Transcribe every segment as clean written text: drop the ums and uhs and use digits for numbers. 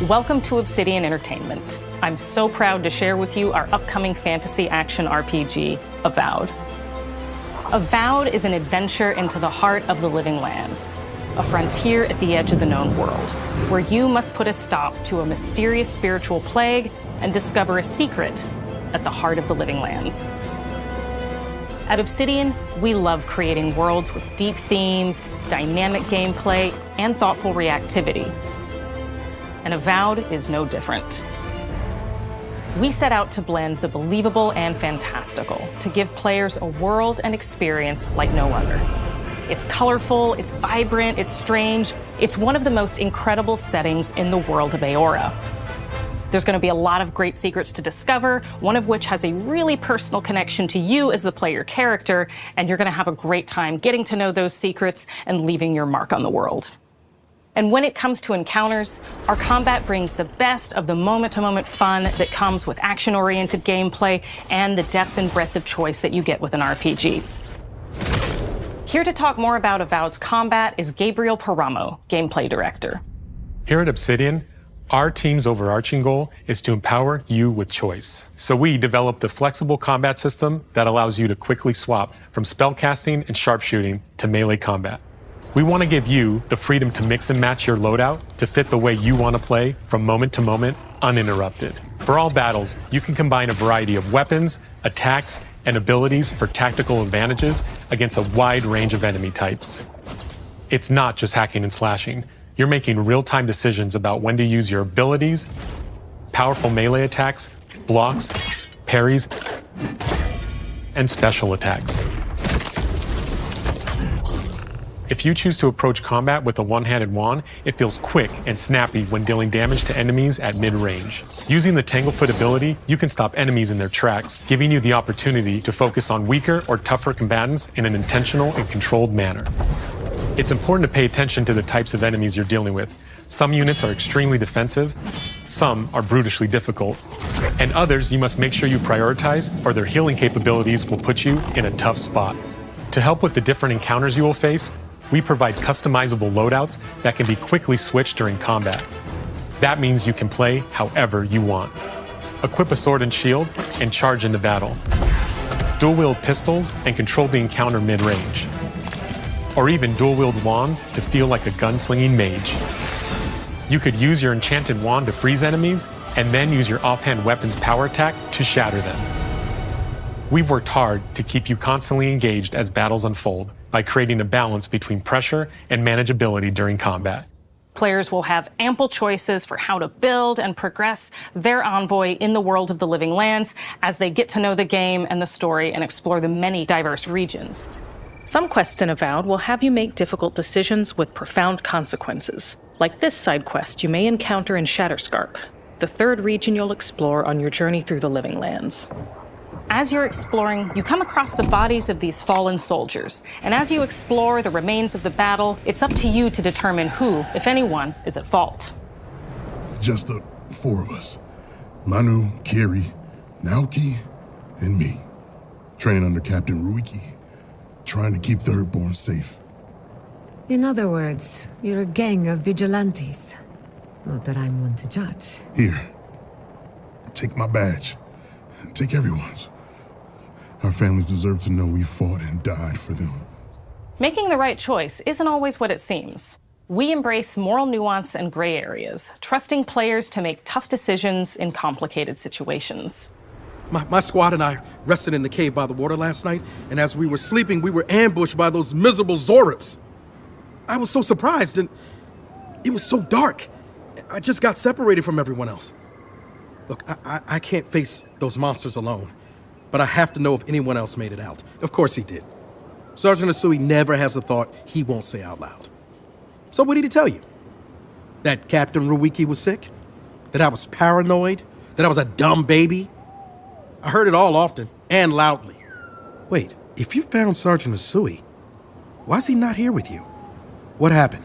Welcome to Obsidian Entertainment. I'm so proud to share with you our upcoming fantasy action RPG, Avowed. Avowed is an adventure into the heart of the living lands, a frontier at the edge of the known world, where you must put a stop to a mysterious spiritual plague and discover a secret at the heart of the living lands. At Obsidian, we love creating worlds with deep themes, dynamic gameplay, and thoughtful reactivity. And Avowed is no different. We set out to blend the believable and fantastical to give players a world and experience like no other. It's colorful, it's vibrant, it's strange. It's one of the most incredible settings in the world of Aora. There's going to be a lot of great secrets to discover, one of which has a really personal connection to you as the player character, and you're going to have a great time getting to know those secrets and leaving your mark on the world. And when it comes to encounters, our combat brings the best of the moment-to-moment fun that comes with action-oriented gameplay and the depth and breadth of choice that you get with an RPG. Here to talk more about Avowed's combat is Gabriel Paramo, Gameplay Director. Here at Obsidian, our team's overarching goal is to empower you with choice. So we developed a flexible combat system that allows you to quickly swap from spellcasting and sharpshooting to melee combat. We want to give you the freedom to mix and match your loadout to fit the way you want to play from moment to moment, uninterrupted. For all battles, you can combine a variety of weapons, attacks, and abilities for tactical advantages against a wide range of enemy types. It's not just hacking and slashing. You're making real-time decisions about when to use your abilities, powerful melee attacks, blocks, parries, and special attacks. If you choose to approach combat with a one-handed wand, it feels quick and snappy when dealing damage to enemies at mid-range. Using the Tanglefoot ability, you can stop enemies in their tracks, giving you the opportunity to focus on weaker or tougher combatants in an intentional and controlled manner. It's important to pay attention to the types of enemies you're dealing with. Some units are extremely defensive, some are brutishly difficult, and others you must make sure you prioritize, or their healing capabilities will put you in a tough spot. To help with the different encounters you will face, we provide customizable loadouts that can be quickly switched during combat. That means you can play however you want. Equip a sword and shield and charge into battle. Dual-wield pistols and control the encounter mid-range. Or even dual-wield wands to feel like a gunslinging mage. You could use your enchanted wand to freeze enemies, and then use your offhand weapon's power attack to shatter them. We've worked hard to keep you constantly engaged as battles unfold by creating a balance between pressure and manageability during combat. Players will have ample choices for how to build and progress their envoy in the world of the living lands as they get to know the game and the story and explore the many diverse regions. Some quests in Avowed will have you make difficult decisions with profound consequences, like this side quest you may encounter in Shatterscarp, the third region you'll explore on your journey through the living lands. As you're exploring, you come across the bodies of these fallen soldiers, and as you explore the remains of the battle, it's up to you to determine who, if anyone, is at fault. Just the four of us. Manu, Kiri, Naoki, and me. Training under Captain Ruiki. Trying to keep Thirdborn safe. In other words, you're a gang of vigilantes. Not that I'm one to judge. Here. Take my badge. Take everyone's. Our families deserve to know we fought and died for them. Making the right choice isn't always what it seems. We embrace moral nuance and gray areas, trusting players to make tough decisions in complicated situations. My squad and I rested in the cave by the water last night, and as we were sleeping, we were ambushed by those miserable Zorips. I was so surprised, and it was so dark. I just got separated from everyone else. Look, I can't face those monsters alone, but I have to know if anyone else made it out. Of course he did. Sergeant Asui never has a thought he won't say out loud. So what did he tell you? That Captain Ruiki was sick? That I was paranoid? That I was a dumb baby? I heard it all often and loudly. Wait, if you found Sergeant Asui, why is he not here with you? What happened?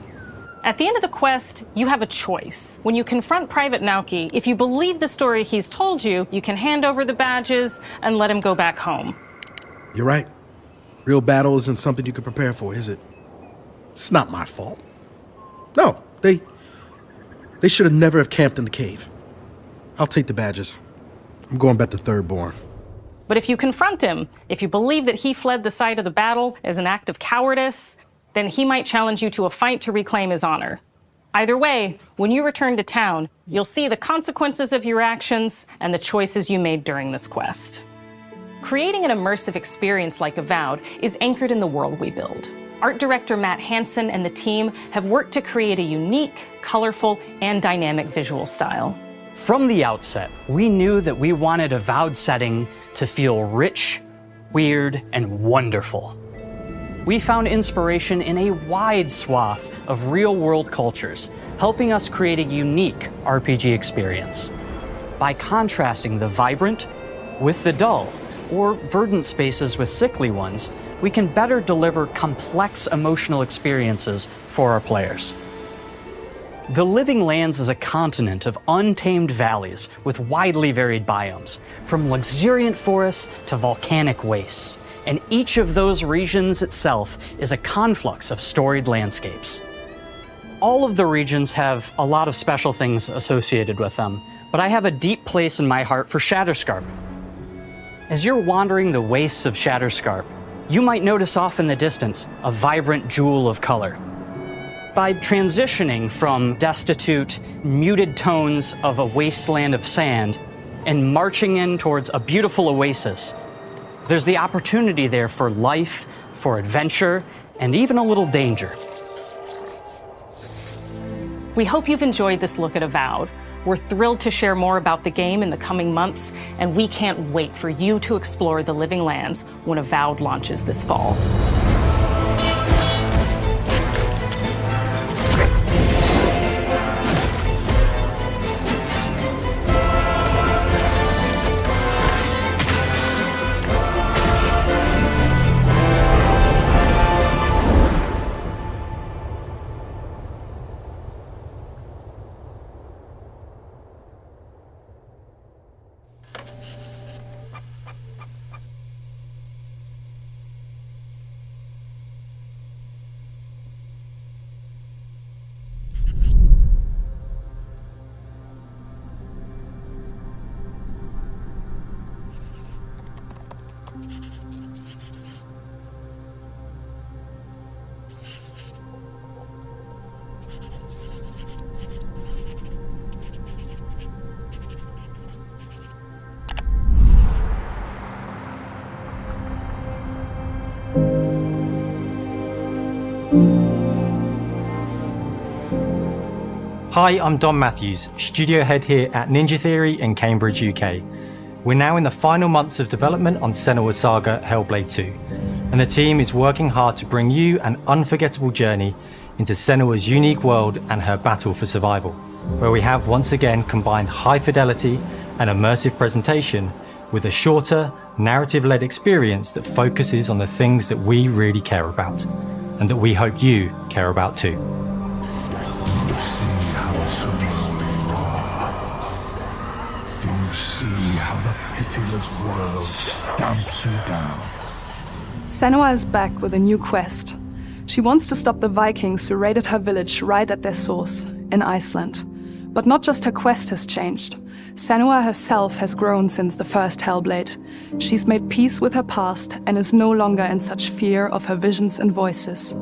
At the end of the quest, you have a choice. When you confront Private Naoki, if you believe the story he's told you, you can hand over the badges and let him go back home. You're right. Real battle isn't something you can prepare for, is it? It's not my fault. No, they They should have never have camped in the cave. I'll take the badges. I'm going back to Thirdborn. But if you confront him, if you believe that he fled the site of the battle as an act of cowardice, then he might challenge you to a fight to reclaim his honor. Either way, when you return to town, you'll see the consequences of your actions and the choices you made during this quest. Creating an immersive experience like Avowed is anchored in the world we build. Art director Matt Hansen and the team have worked to create a unique, colorful, and dynamic visual style. From the outset, we knew that we wanted Avowed setting to feel rich, weird, and wonderful. We found inspiration in a wide swath of real-world cultures, helping us create a unique RPG experience. By contrasting the vibrant with the dull, or verdant spaces with sickly ones, we can better deliver complex emotional experiences for our players. The Living Lands is a continent of untamed valleys with widely varied biomes, from luxuriant forests to volcanic wastes, and each of those regions itself is a conflux of storied landscapes. All of the regions have a lot of special things associated with them, but I have a deep place in my heart for Shatterscarp. As you're wandering the wastes of Shatterscarp, you might notice off in the distance a vibrant jewel of color. By transitioning from destitute, muted tones of a wasteland of sand and marching in towards a beautiful oasis, there's the opportunity there for life, for adventure, and even a little danger. We hope you've enjoyed this look at Avowed. We're thrilled to share more about the game in the coming months, and we can't wait for you to explore the Living Lands when Avowed launches this fall. Hi, I'm Dom Matthews, studio head here at Ninja Theory in Cambridge, UK. We're now in the final months of development on Senua's Saga Hellblade 2, and the team is working hard to bring you an unforgettable journey into Senua's unique world and her battle for survival, where we have once again combined high fidelity and immersive presentation with a shorter, narrative-led experience that focuses on the things that we really care about, and that we hope you care about too. You see how surrounding you are. Do you see how the pitiless world stamps you down? Senua is back with a new quest. She wants to stop the Vikings who raided her village right at their source, in Iceland. But not just her quest has changed. Senua herself has grown since the first Hellblade. She's made peace with her past and is no longer in such fear of her visions and voices.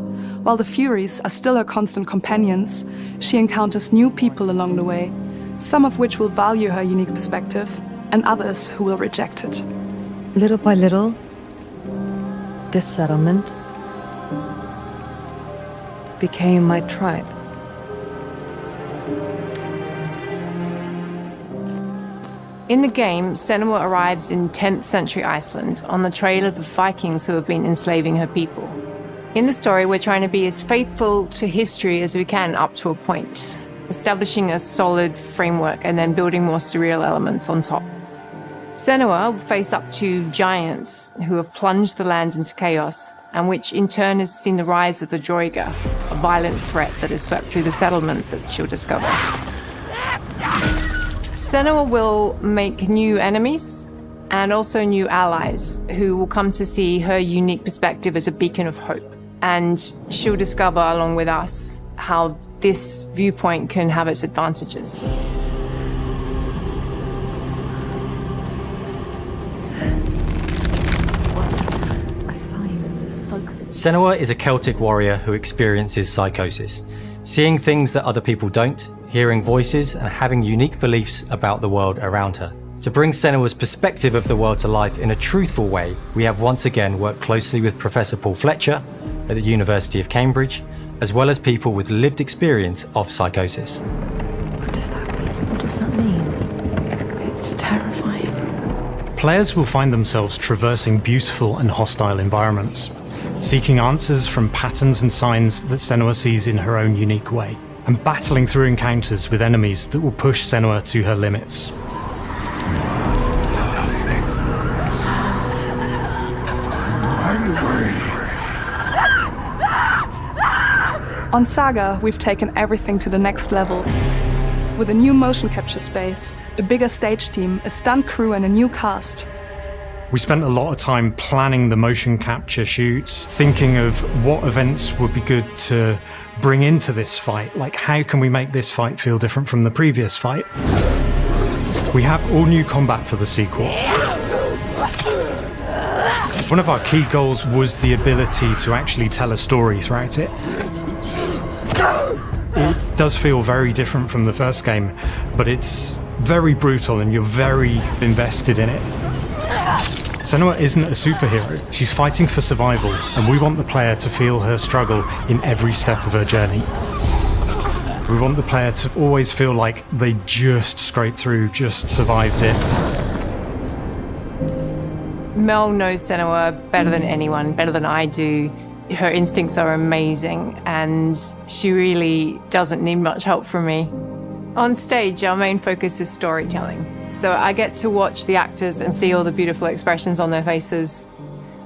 While the Furies are still her constant companions, she encounters new people along the way, some of which will value her unique perspective, and others who will reject it. Little by little, this settlement became my tribe. In the game, Senua arrives in 10th century Iceland on the trail of the Vikings who have been enslaving her people. In the story, we're trying to be as faithful to history as we can up to a point, establishing a solid framework and then building more surreal elements on top. Senua will face up to giants who have plunged the land into chaos, and which in turn has seen the rise of the Droiga, a violent threat that has swept through the settlements that she'll discover. Senua will make new enemies and also new allies who will come to see her unique perspective as a beacon of hope. And she'll discover, along with us, how this viewpoint can have its advantages. A sign. Focus. Senua is a Celtic warrior who experiences psychosis, seeing things that other people don't, hearing voices, and having unique beliefs about the world around her. To bring Senua's perspective of the world to life in a truthful way, we have once again worked closely with Professor Paul Fletcher at the University of Cambridge, as well as people with lived experience of psychosis. What does that mean? What does that mean? It's terrifying. Players will find themselves traversing beautiful and hostile environments, seeking answers from patterns and signs that Senua sees in her own unique way, and battling through encounters with enemies that will push Senua to her limits. On Saga, we've taken everything to the next level. With a new motion capture space, a bigger stage team, a stunt crew and a new cast. We spent a lot of time planning the motion capture shoots, thinking of what events would be good to bring into this fight. Like, how can we make this fight feel different from the previous fight? We have all new combat for the sequel. One of our key goals was the ability to actually tell a story throughout it. It does feel very different from the first game, but it's very brutal and you're very invested in it. Senua isn't a superhero. She's fighting for survival, and we want the player to feel her struggle in every step of her journey. We want the player to always feel like they just scraped through, just survived it. Mel knows Senua better than anyone, better than I do. Her instincts are amazing, and she really doesn't need much help from me. On stage, our main focus is storytelling. So I get to watch the actors and see all the beautiful expressions on their faces,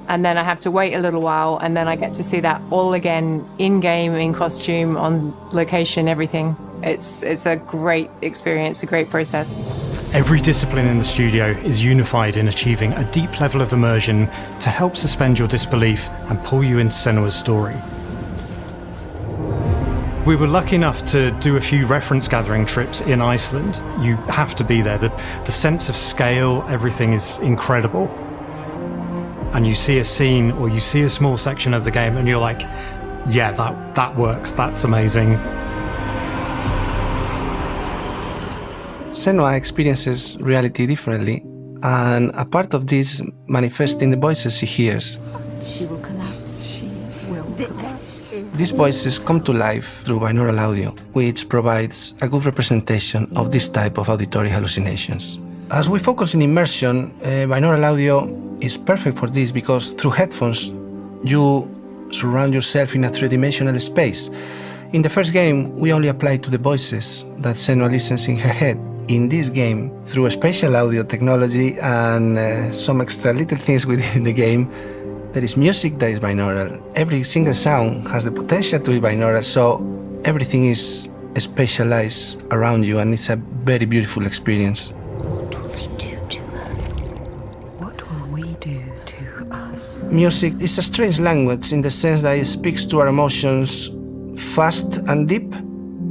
and then I have to wait a little while, and then I get to see that all again, in-game, in costume, on location, everything. It's a great experience, a great process. Every discipline in the studio is unified in achieving a deep level of immersion to help suspend your disbelief and pull you into Senua's story. We were lucky enough to do a few reference gathering trips in Iceland. You have to be there. The sense of scale, everything is incredible. And you see a scene or you see a small section of the game and you're like, yeah, that works, that's amazing. Senua experiences reality differently, and a part of this manifests in the voices she hears. She will collapse. She will collapse. These voices come to life through binaural audio, which provides a good representation of this type of auditory hallucinations. As we focus in immersion, binaural audio is perfect for this because through headphones, you surround yourself in a three-dimensional space. In the first game, we only applied to the voices that Senua listens in her head. In this game, through spatial audio technology and some extra little things within the game, there is music that is binaural. Every single sound has the potential to be binaural, so everything is spatialized around you, and it's a very beautiful experience. What will they do to her? What will we do to us? Music is a strange language in the sense that it speaks to our emotions fast and deep.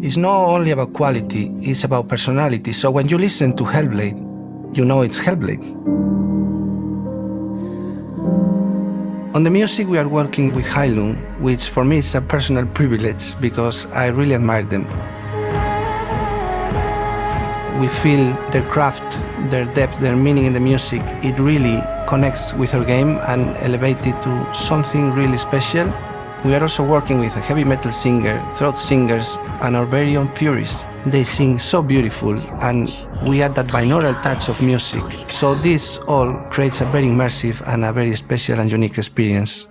It's not only about quality, it's about personality. So when you listen to Hellblade, you know it's Hellblade. On the music, we are working with Heilung, which for me is a personal privilege because I really admire them. We feel their craft, their depth, their meaning in the music. It really connects with our game and elevates it to something really special. We are also working with a heavy metal singer, throat singers, and our very own Furies. They sing so beautiful, and we add that binaural touch of music. So this all creates a very immersive and a very special and unique experience.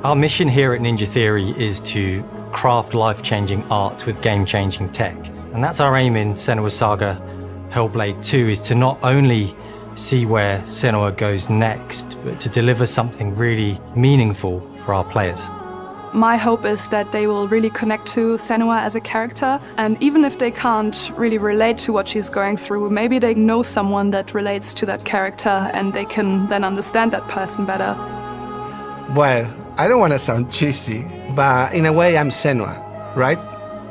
Our mission here at Ninja Theory is to craft life-changing art with game-changing tech. And that's our aim in Senua Saga Hellblade II, is to not only see where Senua goes next, but to deliver something really meaningful for our players. My hope is that they will really connect to Senua as a character, and even if they can't really relate to what she's going through, maybe they know someone that relates to that character and they can then understand that person better. Well, I don't want to sound cheesy, but in a way I'm Senua, right?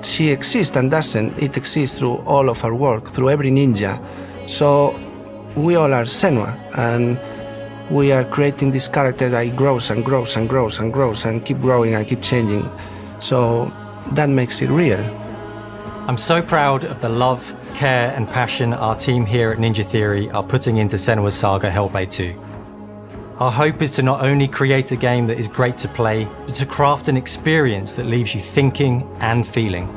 She exists and doesn't. It exists through all of our work, through every ninja. So we all are Senua, and we are creating this character that grows and grows and grows and grows and keep growing and keep changing. So that makes it real. I'm so proud of the love, care and passion our team here at Ninja Theory are putting into Senua's Saga Hellblade 2. Our hope is to not only create a game that is great to play, but to craft an experience that leaves you thinking and feeling.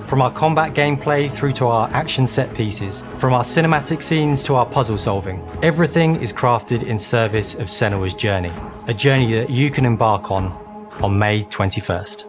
From our combat gameplay through to our action set pieces, from our cinematic scenes to our puzzle solving, everything is crafted in service of Senua's journey, a journey that you can embark on May 21st.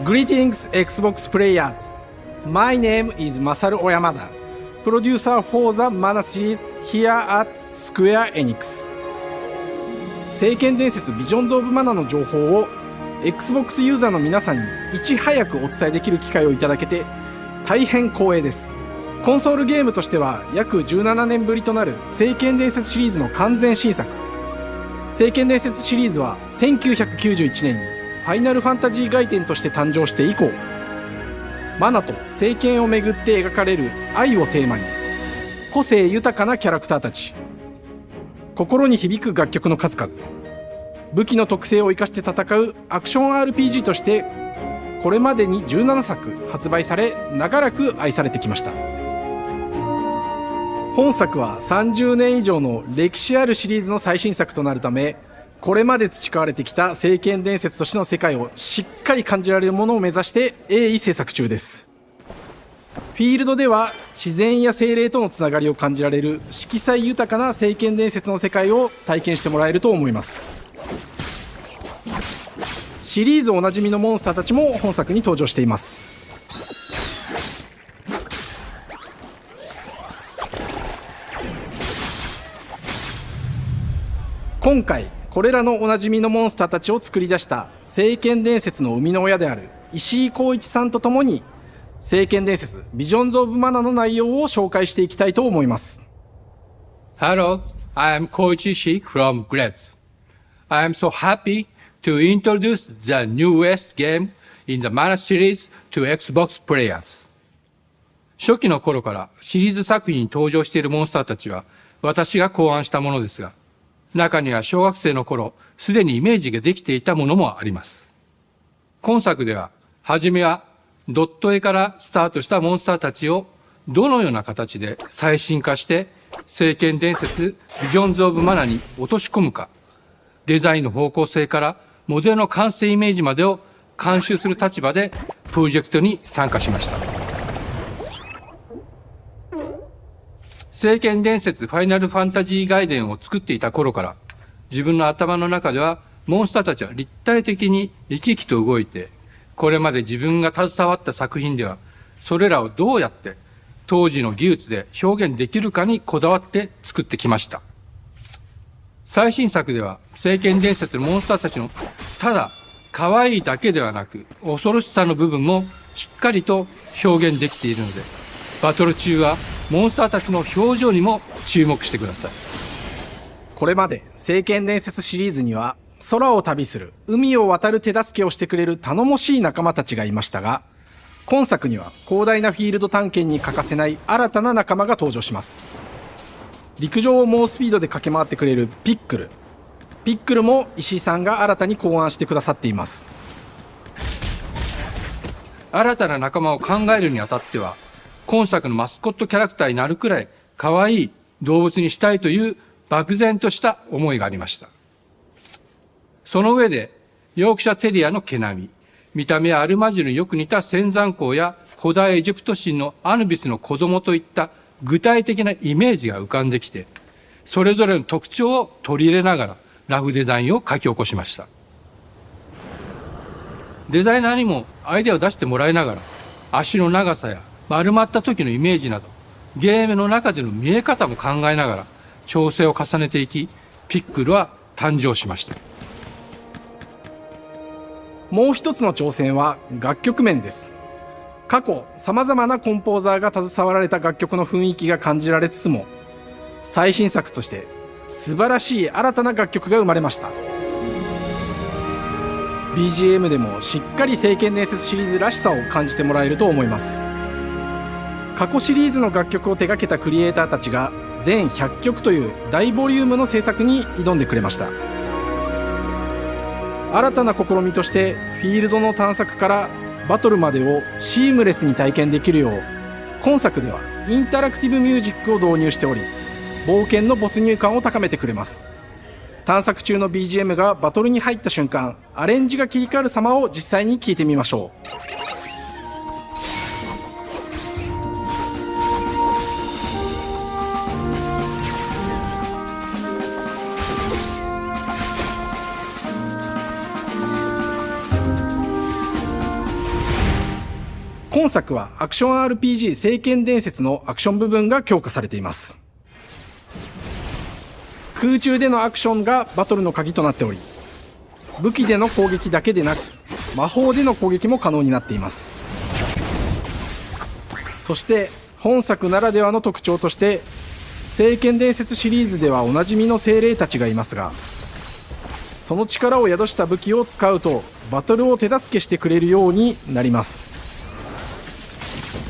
Greetings, Xbox players. My name is Masaru Oyamada, producer for the Mana series here at Square Enix. 聖剣伝説ビジョンズ・オブ・マナの情報を Xbox ユーザーの皆さんにいち早くお伝えできる機会をいただけて大変光栄です。コンソールゲームとしては約17年ぶりとなる聖剣伝説シリーズの完全新作。聖剣伝説シリーズは1991年にファイナルファンタジー外伝として誕生して以降、マナと聖剣をめぐって描かれる愛をテーマに、個性豊かなキャラクターたち、心に響く楽曲の数々、武器の特性を生かして戦うアクション RPG としてこれまでに17作発売され、長らく愛されてきました。本作は30年以上の歴史あるシリーズの最新作となるため、これまで培われてきた聖剣伝説としての世界をしっかり感じられるものを目指して鋭意制作中です。フィールドでは自然や精霊とのつながりを感じられる色彩豊かな聖剣伝説の世界を体験してもらえると思います。シリーズおなじみのモンスターたちも本作に登場しています。今回これらのおなじみのモンスターたちを作り出した聖剣伝説の生みの親である石井浩一さんと共に、聖剣伝説ビジョンズ・オブ・マナの内容を紹介していきたいと思います。 Hello, I am Koichi Ishii from Gretz. I am so happy to introduce the newest game in the Mana series to Xbox players. 初期の頃からシリーズ作品に登場しているモンスターたちは私が考案したものですが、中には小学生の頃、すでにイメージができていたものもあります。今作では、はじめはドット絵からスタートしたモンスターたちをどのような形で最新化して、聖剣伝説ビジョンズ・オブ・マナに落とし込むか、デザインの方向性からモデルの完成イメージまでを監修する立場でプロジェクトに参加しました。聖剣伝説ファイナルファンタジー外伝を作っていた頃から、自分の頭の中ではモンスターたちは立体的に生き生きと動いて、これまで自分が携わった作品では、それらをどうやって当時の技術で表現できるかにこだわって作ってきました。最新作では聖剣伝説のモンスターたちのただ可愛いだけではなく恐ろしさの部分もしっかりと表現できているので、バトル中はモンスターたちの表情にも注目してください。これまで聖剣伝説シリーズには空を旅する、海を渡る手助けをしてくれる頼もしい仲間たちがいましたが、今作には広大なフィールド探検に欠かせない新たな仲間が登場します。陸上を猛スピードで駆け回ってくれるピックル。ピックルも石井さんが新たに考案してくださっています。新たな仲間を考えるにあたっては、今作のマスコットキャラクターになるくらい可愛い動物にしたいという漠然とした思いがありました。その上で、ヨークシャテリアの毛並み、見た目はアルマジルによく似た仙山港や古代エジプト神のアヌビスの子供といった具体的なイメージが浮かんできて、それぞれの特徴を取り入れながらラフデザインを書き起こしました。デザイナーにもアイデアを出してもらいながら、足の長さや丸まった時のイメージなど、ゲームの中での見え方も考えながら調整を重ねていき、ピックルは誕生しました。もう一つの挑戦は楽曲面です。過去、様々なコンポーザーが携わられた楽曲の雰囲気が感じられつつも、最新作として素晴らしい新たな楽曲が生まれました。BGM でもしっかり聖剣伝説シリーズらしさを感じてもらえると思います。過去シリーズの楽曲を手掛けたクリエイターたちが全100曲という大ボリュームの制作に挑んでくれました。新たな試みとしてフィールドの探索からバトルまでをシームレスに体験できるよう、今作ではインタラクティブミュージックを導入しており、冒険の没入感を高めてくれます。探索中の BGM がバトルに入った瞬間、アレンジが切り替わる様を実際に聞いてみましょう。今作はアクション RPG 聖剣伝説のアクション部分が強化されています。空中でのアクションがバトルの鍵となっており、武器での攻撃だけでなく魔法での攻撃も可能になっています。そして本作ならではの特徴として、聖剣伝説シリーズではおなじみの精霊たちがいますが、その力を宿した武器を使うとバトルを手助けしてくれるようになります。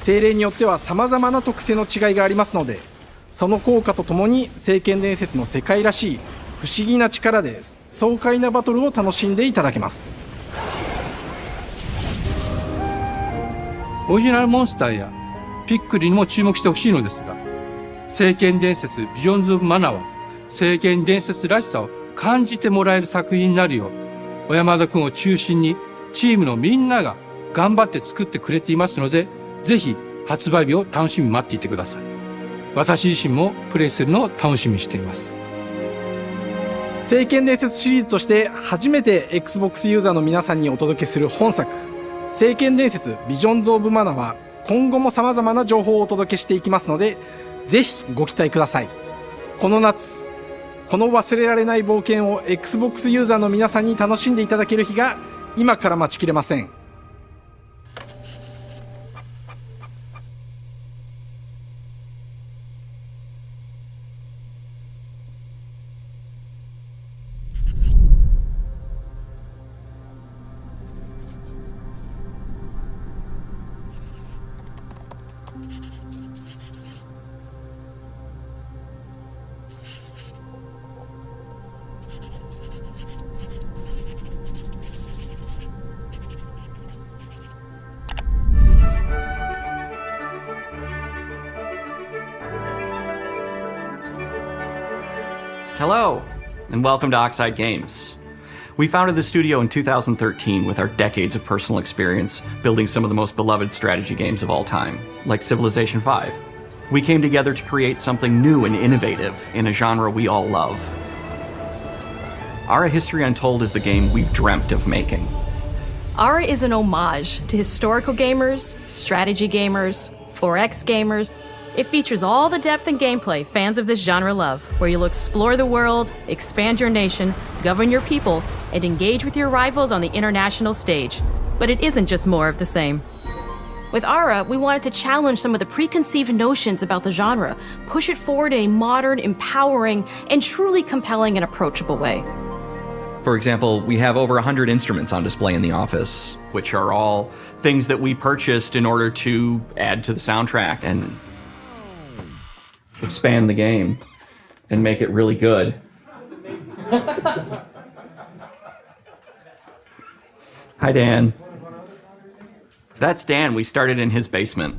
精霊によっては様々な特性の違いがありますので、その効果とともに聖剣伝説の世界らしい不思議な力で爽快なバトルを楽しんでいただけます。オリジナルモンスターやピックルにも注目してほしいのですが、聖剣伝説ビジョンズ・オブ・マナーは聖剣伝説らしさを感じてもらえる作品になるよう、小山田君を中心にチームのみんなが頑張って作ってくれていますので、ぜひ発売日を楽しみに待っていてください。私自身もプレイするのを楽しみにしています。聖剣伝説シリーズとして初めて Xbox ユーザーの皆さんにお届けする本作、聖剣伝説ビジョンズ・オブ・マナは今後も様々な情報をお届けしていきますので、ぜひご期待ください。この夏、この忘れられない冒険を Xbox ユーザーの皆さんに楽しんでいただける日が今から待ちきれません。Hello, and welcome to Oxide Games. We founded the studio in 2013 with our decades of personal experience building some of the most beloved strategy games of all time, like Civilization V. We came together to create something new and innovative in a genre we all love. Ara History Untold is the game we've dreamt of making. Ara is an homage to historical gamers, strategy gamers, 4X gamers. It features all the depth and gameplay fans of this genre love, where you'll explore the world, expand your nation, govern your people, and engage with your rivals on the international stage. But it isn't just more of the same. With Ara, we wanted to challenge some of the preconceived notions about the genre, push it forward in a modern, empowering, and truly compelling and approachable way. For example, we have over 100 instruments on display in the office, which are all things that we purchased in order to add to the soundtrack and expand the game and make it really good. Hi, Dan. That's Dan. We started in his basement.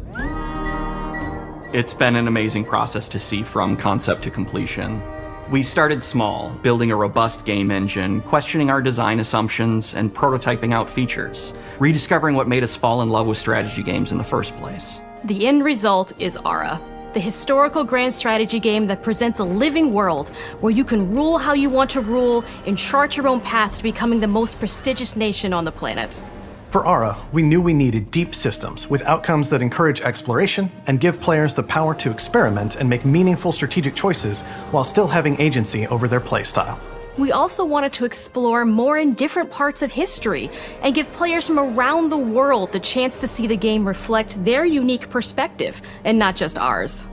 It's been an amazing process to see from concept to completion. We started small, building a robust game engine, questioning our design assumptions, and prototyping out features, rediscovering what made us fall in love with strategy games in the first place. The end result is Ara, the historical grand strategy game that presents a living world where you can rule how you want to rule and chart your own path to becoming the most prestigious nation on the planet. For Ara, we knew we needed deep systems with outcomes that encourage exploration and give players the power to experiment and make meaningful strategic choices while still having agency over their playstyle. We also wanted to explore more in different parts of history and give players from around the world the chance to see the game reflect their unique perspective and not just ours.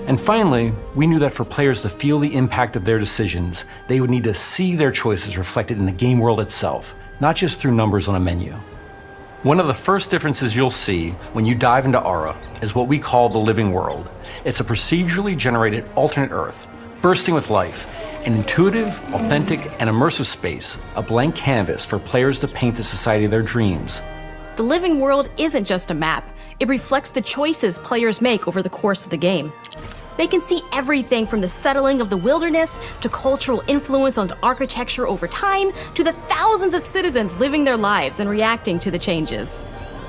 And finally, we knew that for players to feel the impact of their decisions, they would need to see their choices reflected in the game world itself, not just through numbers on a menu. One of the first differences you'll see when you dive into Ara is what we call the living world. It's a procedurally generated alternate Earth, bursting with life, an intuitive, authentic, and immersive space, a blank canvas for players to paint the society of their dreams. The living world isn't just a map. It reflects the choices players make over the course of the game. They can see everything from the settling of the wilderness to cultural influence on architecture over time to the thousands of citizens living their lives and reacting to the changes.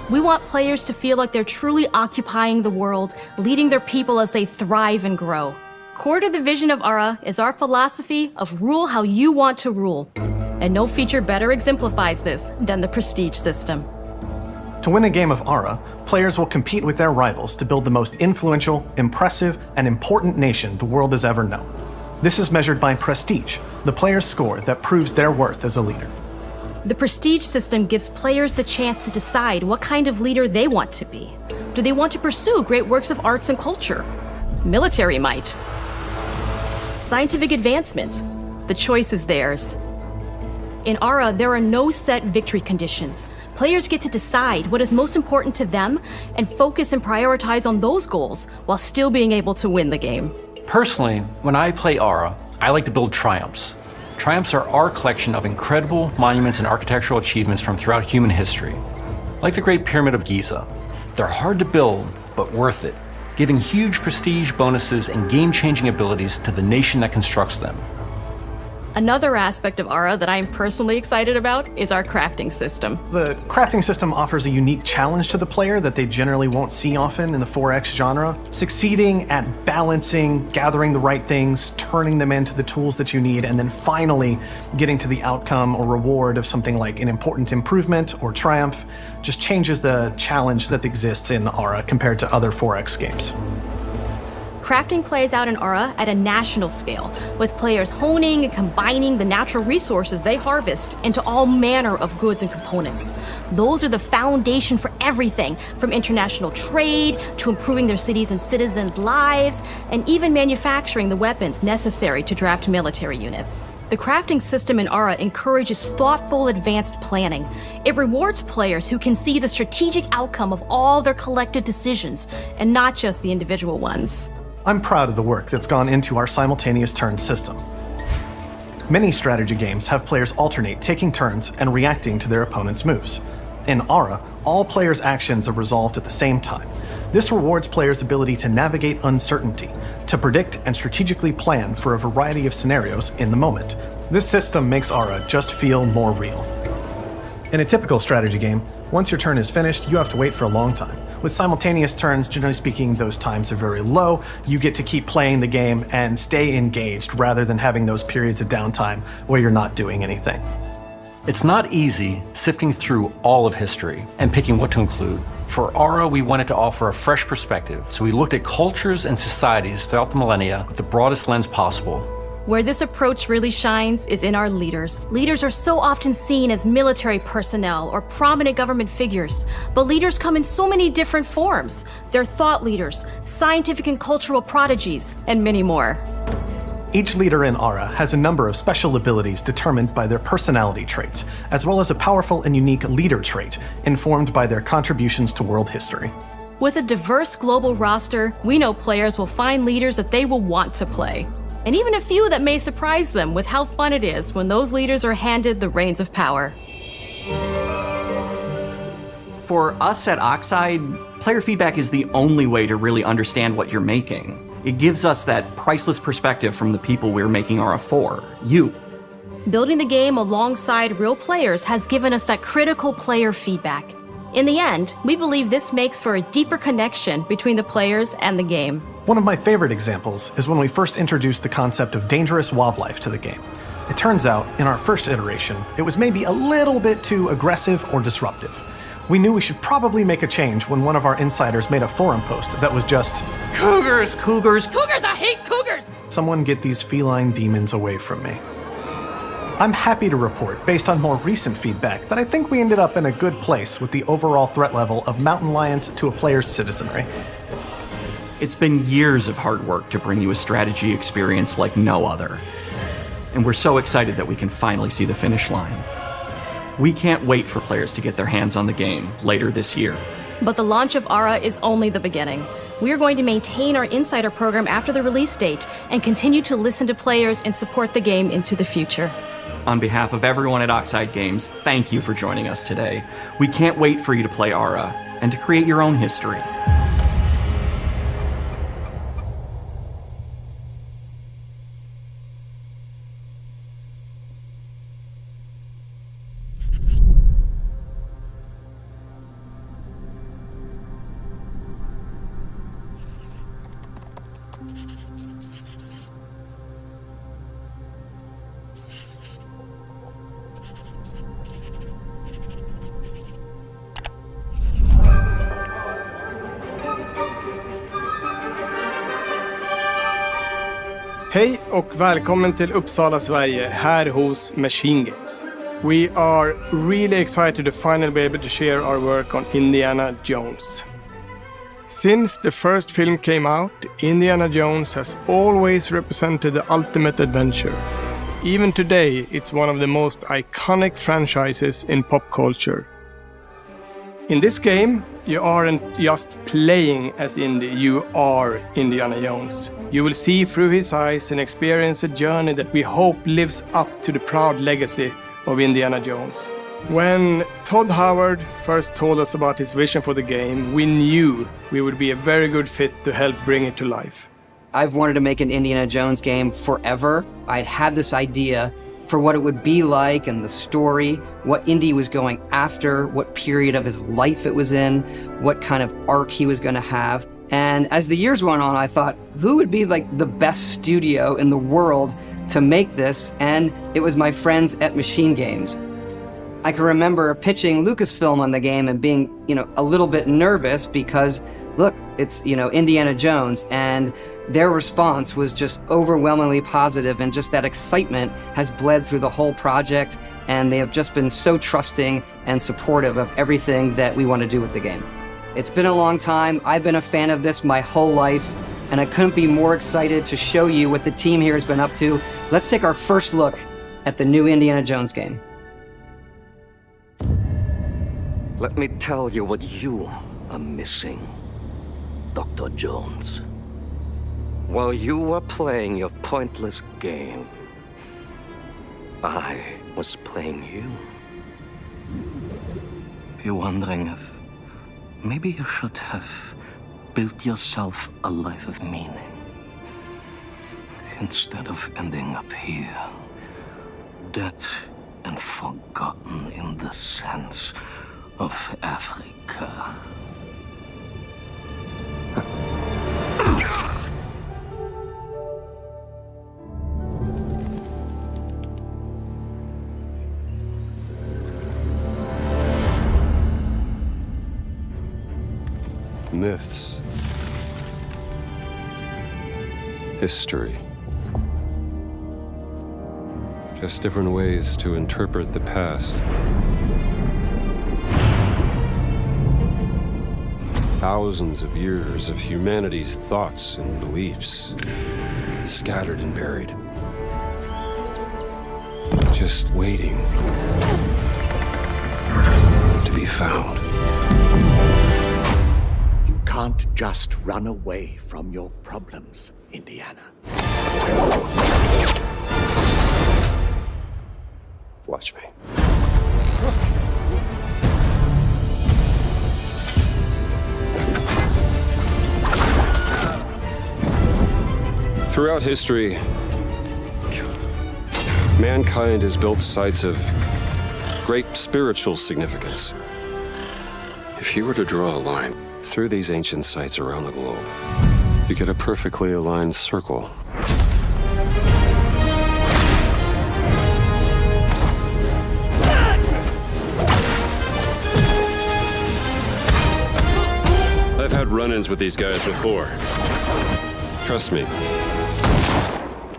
We want players to feel like they're truly occupying the world, leading their people as they thrive and grow. Core to the vision of Ara is our philosophy of rule how you want to rule. And no feature better exemplifies this than the prestige system. To win a game of Ara, players will compete with their rivals to build the most influential, impressive, and important nation the world has ever known. This is measured by prestige, the player's score that proves their worth as a leader. The prestige system gives players the chance to decide what kind of leader they want to be. Do they want to pursue great works of arts and culture? Military might? Scientific advancement? The choice is theirs. In Ara, there are no set victory conditions. Players get to decide what is most important to them and focus and prioritize on those goals while still being able to win the game. Personally, when I play Ara, I like to build triumphs. Triumphs are our collection of incredible monuments and architectural achievements from throughout human history. Like the Great Pyramid of Giza. They're hard to build, but worth it, giving huge prestige bonuses and game-changing abilities to the nation that constructs them. Another aspect of Ara that I'm personally excited about is our crafting system. The crafting system offers a unique challenge to the player that they generally won't see often in the 4X genre. Succeeding at balancing, gathering the right things, turning them into the tools that you need, and then finally getting to the outcome or reward of something like an important improvement or triumph just changes the challenge that exists in Ara compared to other 4X games. Crafting plays out in Ara at a national scale, with players honing and combining the natural resources they harvest into all manner of goods and components. Those are the foundation for everything, from international trade to improving their cities' and citizens' lives, and even manufacturing the weapons necessary to draft military units. The crafting system in Ara encourages thoughtful, advanced planning. It rewards players who can see the strategic outcome of all their collective decisions, and not just the individual ones. I'm proud of the work that's gone into our simultaneous turn system. Many strategy games have players alternate taking turns and reacting to their opponent's moves. In Ara, all players' actions are resolved at the same time. This rewards players' ability to navigate uncertainty, to predict and strategically plan for a variety of scenarios in the moment. This system makes Ara just feel more real. In a typical strategy game, once your turn is finished, you have to wait for a long time. With simultaneous turns, generally speaking, those times are very low. You get to keep playing the game and stay engaged rather than having those periods of downtime where you're not doing anything. It's not easy sifting through all of history and picking what to include. For Ara, we wanted to offer a fresh perspective, so we looked at cultures and societies throughout the millennia with the broadest lens possible. Where this approach really shines is in our leaders. Leaders are so often seen as military personnel or prominent government figures, but leaders come in so many different forms. They're thought leaders, scientific and cultural prodigies, and many more. Each leader in Ara has a number of special abilities determined by their personality traits, as well as a powerful and unique leader trait informed by their contributions to world history. With a diverse global roster, we know players will find leaders that they will want to play. And even a few that may surprise them with how fun it is when those leaders are handed the reins of power. For us at Oxide, Player feedback is the only way to really understand what you're making. It gives us that priceless perspective from the people we're making Aura for, you. Building the game alongside real players has given us that critical player feedback. In the end, we believe this makes for a deeper connection between the players and the game. One of my favorite examples is when we first introduced the concept of dangerous wildlife to the game. It turns out, in our first iteration, it was maybe a little bit too aggressive or disruptive. We knew we should probably make a change when one of our insiders made a forum post that was just, "Cougars, cougars, Cougars, I hate cougars! Someone get these feline demons away from me." I'm happy to report, based on more recent feedback, that I think we ended up in a good place with the overall threat level of mountain lions to a player's citizenry. It's been years of hard work to bring you a strategy experience like no other. And we're so excited that we can finally see the finish line. We can't wait for players to get their hands on the game later this year. But the launch of Aura is only the beginning. We are going to maintain our insider program after the release date and continue to listen to players and support the game into the future. On behalf of everyone at Oxide Games, thank you for joining us today. We can't wait for you to play Aura and to create your own history. Hej och välkommen till Uppsala, Sverige, här hos MachineGames. We are really excited to finally be able to share our work on Indiana Jones. Since the first film came out, Indiana Jones has always represented the ultimate adventure. Even today, it's one of the most iconic franchises in pop culture. In this game, you aren't just playing as Indy, you are Indiana Jones. You will see through his eyes and experience a journey that we hope lives up to the proud legacy of Indiana Jones. When Todd Howard first told us about his vision for the game, we knew we would be a very good fit to help bring it to life. I've wanted to make an Indiana Jones game forever. I'd had this idea for what it would be like and the story, what Indy was going after, what period of his life it was in, what kind of arc he was going to have. And as the years went on, I thought, who would be like the best studio in the world to make this? And it was my friends at MachineGames. I can remember pitching Lucasfilm on the game and being, a little bit nervous because, look, it's, Indiana Jones, and their response was just overwhelmingly positive, and just that excitement has bled through the whole project, and they have just been so trusting and supportive of everything that we want to do with the game. It's been a long time. I've been a fan of this my whole life, and I couldn't be more excited to show you what the team here has been up to. Let's take our first look at the new Indiana Jones game. Let me tell you what you are missing, Dr. Jones. While you were playing your pointless game, I was playing you. You're wondering if maybe you should have built yourself a life of meaning instead of ending up here, dead and forgotten in the sense of Africa. Myths, history, just different ways to interpret the past. Thousands of years of humanity's thoughts and beliefs, scattered and buried, just waiting to be found. Can't just run away from your problems, Indiana. Watch me. Throughout history, mankind has built sites of great spiritual significance. If you were to draw a line through these ancient sites around the globe, you get a perfectly aligned circle. I've had run-ins with these guys before. Trust me,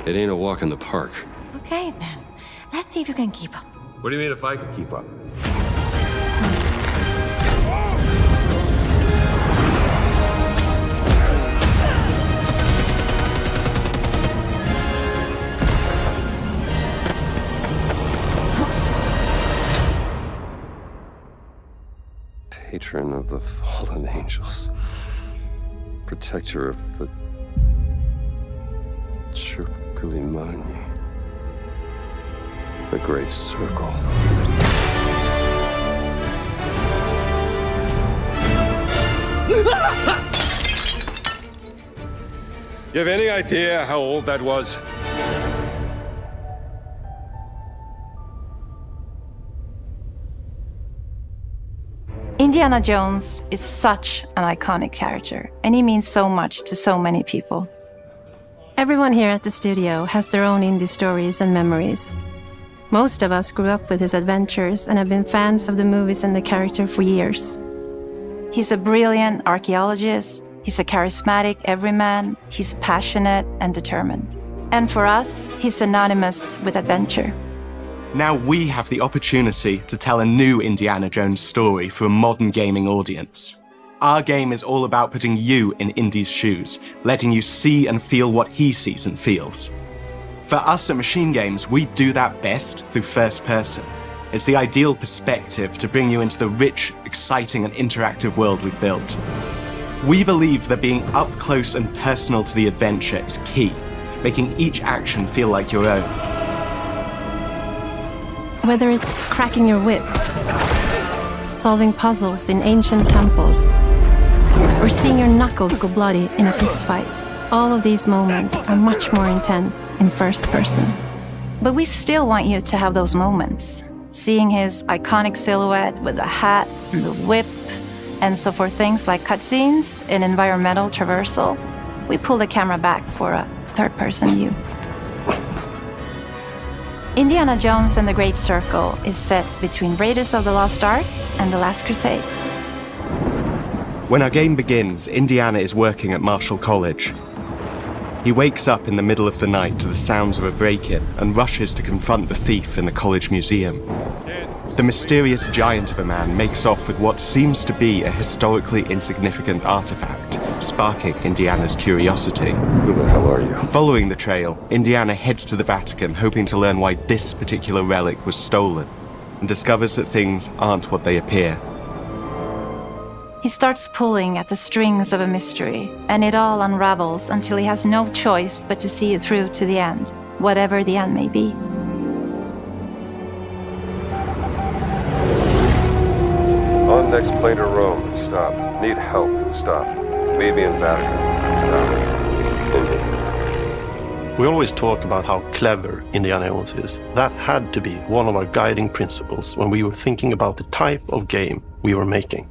it ain't a walk in the park. Okay, then. Let's see if you can keep up. What do you mean if I could keep up? Patron of the fallen angels. Protector of the Circulimani. The Great Circle. You have any idea how old that was? Indiana Jones is such an iconic character, and he means so much to so many people. Everyone here at the studio has their own indie stories and memories. Most of us grew up with his adventures and have been fans of the movies and the character for years. He's a brilliant archaeologist, he's a charismatic everyman, he's passionate and determined. And for us, he's synonymous with adventure. Now we have the opportunity to tell a new Indiana Jones story for a modern gaming audience. Our game is all about putting you in Indy's shoes, letting you see and feel what he sees and feels. For us at MachineGames, we do that best through first person. It's the ideal perspective to bring you into the rich, exciting and interactive world we've built. We believe that being up close and personal to the adventure is key, making each action feel like your own. Whether it's cracking your whip, solving puzzles in ancient temples, or seeing your knuckles go bloody in a fistfight, all of these moments are much more intense in first person. But we still want you to have those moments. Seeing his iconic silhouette with the hat and the whip, and so for things like cutscenes and environmental traversal, we pull the camera back for a third-person view. Indiana Jones and the Great Circle is set between Raiders of the Lost Ark and The Last Crusade. When our game begins, Indiana is working at Marshall College. He wakes up in the middle of the night to the sounds of a break-in and rushes to confront the thief in the college museum. The mysterious giant of a man makes off with what seems to be a historically insignificant artifact, sparking Indiana's curiosity. Who the hell are you? Following the trail, Indiana heads to the Vatican, hoping to learn why this particular relic was stolen, and discovers that things aren't what they appear. He starts pulling at the strings of a mystery, and it all unravels until he has no choice but to see it through to the end, whatever the end may be. On next plane to Rome. Stop. Need help. Stop. Meet me in Vatican. Stop. Indy. We always talk about how clever Indiana Jones is. That had to be one of our guiding principles when we were thinking about the type of game we were making.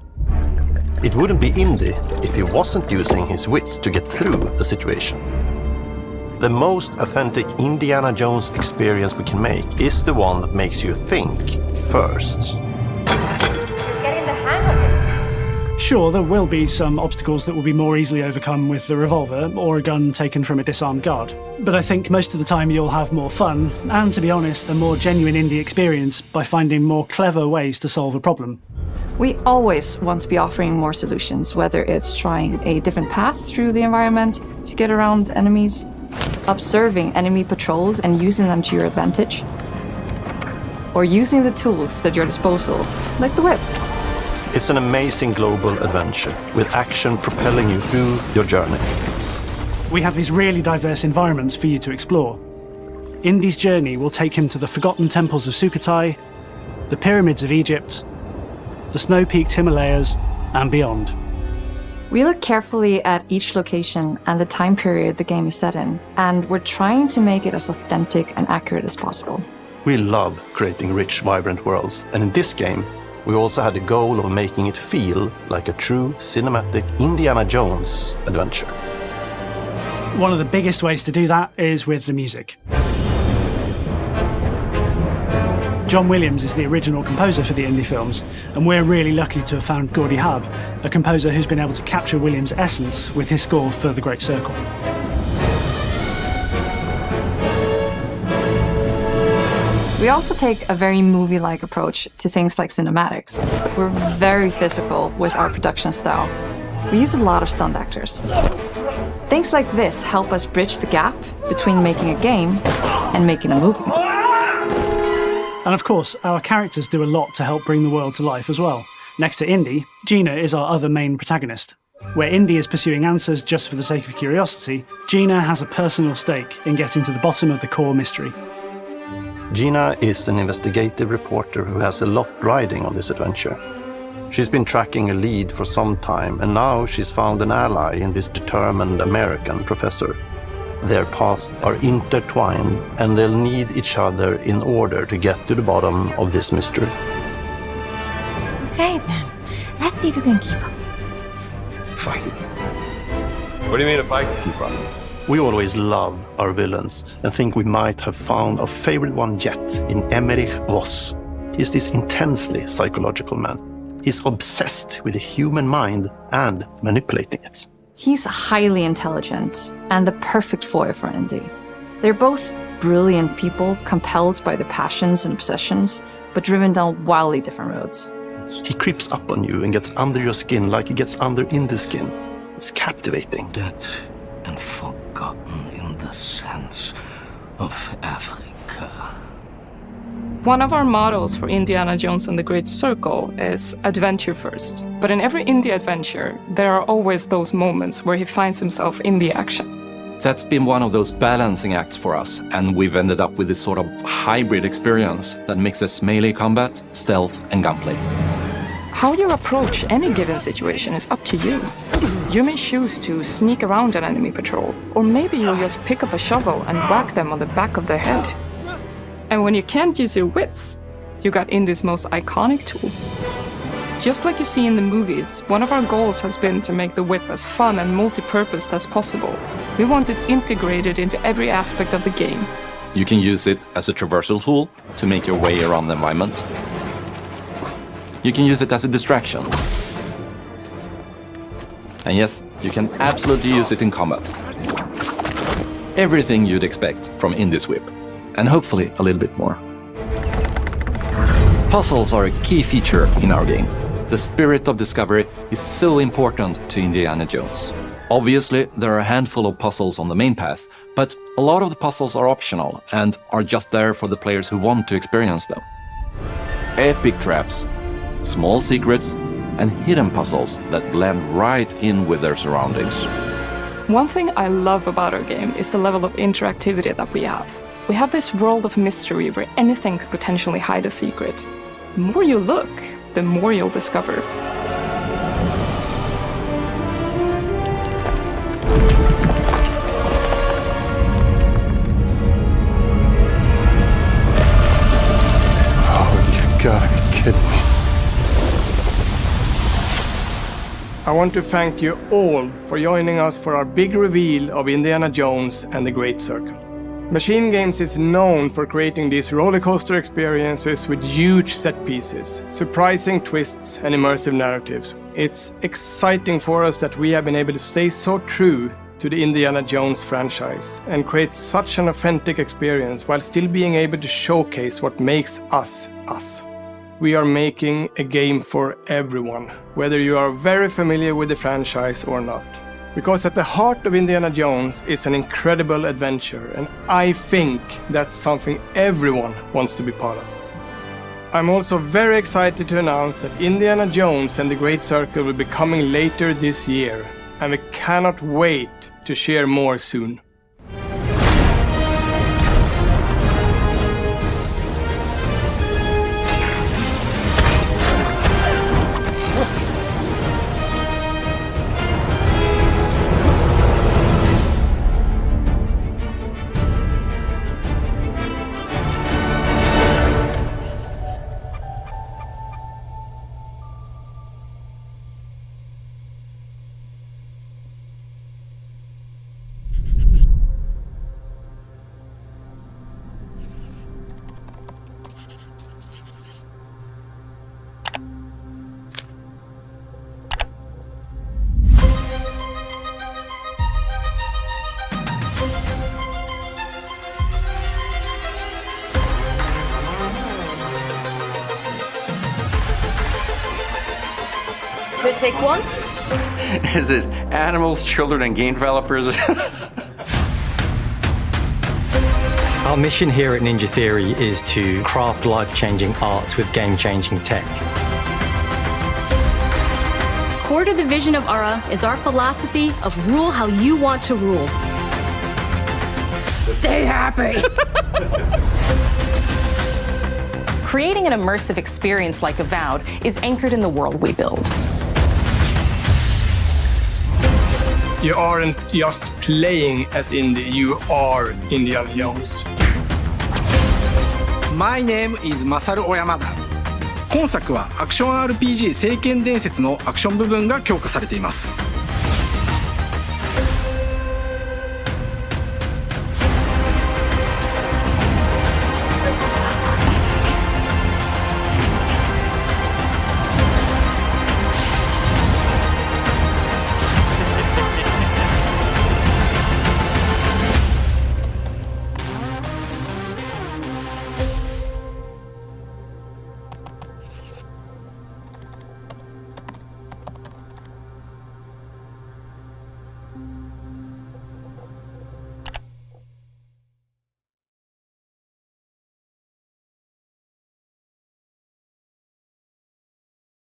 It wouldn't be Indy if he wasn't using his wits to get through the situation. The most authentic Indiana Jones experience we can make is the one that makes you think first. Sure, there will be some obstacles that will be more easily overcome with the revolver or a gun taken from a disarmed guard. But I think most of the time you'll have more fun, and to be honest, a more genuine indie experience by finding more clever ways to solve a problem. We always want to be offering more solutions, whether it's trying a different path through the environment to get around enemies, observing enemy patrols and using them to your advantage, or using the tools at your disposal, like the whip. It's an amazing global adventure, with action propelling you through your journey. We have these really diverse environments for you to explore. Indy's journey will take him to the forgotten temples of Sukhothai, the pyramids of Egypt, the snow-peaked Himalayas, and beyond. We look carefully at each location and the time period the game is set in, and we're trying to make it as authentic and accurate as possible. We love creating rich, vibrant worlds, and in this game, we also had the goal of making it feel like a true cinematic Indiana Jones adventure. One of the biggest ways to do that is with the music. John Williams is the original composer for the indie films, and we're really lucky to have found Gordy Hub, a composer who's been able to capture Williams' essence with his score for The Great Circle. We also take a very movie-like approach to things like cinematics. We're very physical with our production style. We use a lot of stunt actors. Things like this help us bridge the gap between making a game and making a movie. And of course, our characters do a lot to help bring the world to life as well. Next to Indy, Gina is our other main protagonist. Where Indy is pursuing answers just for the sake of curiosity, Gina has a personal stake in getting to the bottom of the core mystery. Gina is an investigative reporter who has a lot riding on this adventure. She's been tracking a lead for some time, and now she's found an ally in this determined American professor. Their paths are intertwined, and they'll need each other in order to get to the bottom of this mystery. Okay, then. Let's see if you can keep up. Fight. What do you mean if I can keep up? We always love our villains and think we might have found our favorite one yet in Emmerich Voss. He's this intensely psychological man. He's obsessed with the human mind and manipulating it. He's highly intelligent and the perfect foil for Indy. They're both brilliant people, compelled by their passions and obsessions, but driven down wildly different roads. He creeps up on you and gets under your skin like he gets under Indy's skin. It's captivating. Dead and forgotten in the sense of Africa. One of our mottos for Indiana Jones and the Great Circle is adventure first. But in every indie adventure, there are always those moments where he finds himself in the action. That's been one of those balancing acts for us, and we've ended up with this sort of hybrid experience that mixes melee combat, stealth, and gunplay. How you approach any given situation is up to you. You may choose to sneak around an enemy patrol, or maybe you'll just pick up a shovel and whack them on the back of their head. And when you can't use your wits, you got Indy's most iconic tool. Just like you see in the movies, one of our goals has been to make the whip as fun and multi-purposed as possible. We want it integrated into every aspect of the game. You can use it as a traversal tool to make your way around the environment. You can use it as a distraction. And yes, you can absolutely use it in combat. Everything you'd expect from Indy's whip. And hopefully a little bit more. Puzzles are a key feature in our game. The spirit of discovery is so important to Indiana Jones. Obviously, there are a handful of puzzles on the main path, but a lot of the puzzles are optional and are just there for the players who want to experience them. Epic traps, small secrets, and hidden puzzles that blend right in with their surroundings. One thing I love about our game is the level of interactivity that we have. We have this world of mystery where anything could potentially hide a secret. The more you look, the more you'll discover. Oh, you gotta be kidding me. I want to thank you all for joining us for our big reveal of Indiana Jones and the Great Circle. MachineGames is known for creating these rollercoaster experiences with huge set pieces, surprising twists, and immersive narratives. It's exciting for us that we have been able to stay so true to the Indiana Jones franchise and create such an authentic experience while still being able to showcase what makes us us. We are making a game for everyone, whether you are very familiar with the franchise or not. Because at the heart of Indiana Jones is an incredible adventure, and I think that's something everyone wants to be part of. I'm also very excited to announce that Indiana Jones and the Great Circle will be coming later this year, and we cannot wait to share more soon. Take one. Is it animals, children, and game developers? Our mission here at Ninja Theory is to craft life-changing art with game-changing tech. Core to the vision of Ara is our philosophy of rule how you want to rule. Stay happy! Creating an immersive experience like Avowed is anchored in the world we build. You aren't just playing as indie, you are Indiana Jones. My name is Masaru Oyamada. 今作はアクション RPG 聖剣伝説のアクション部分が強化されています。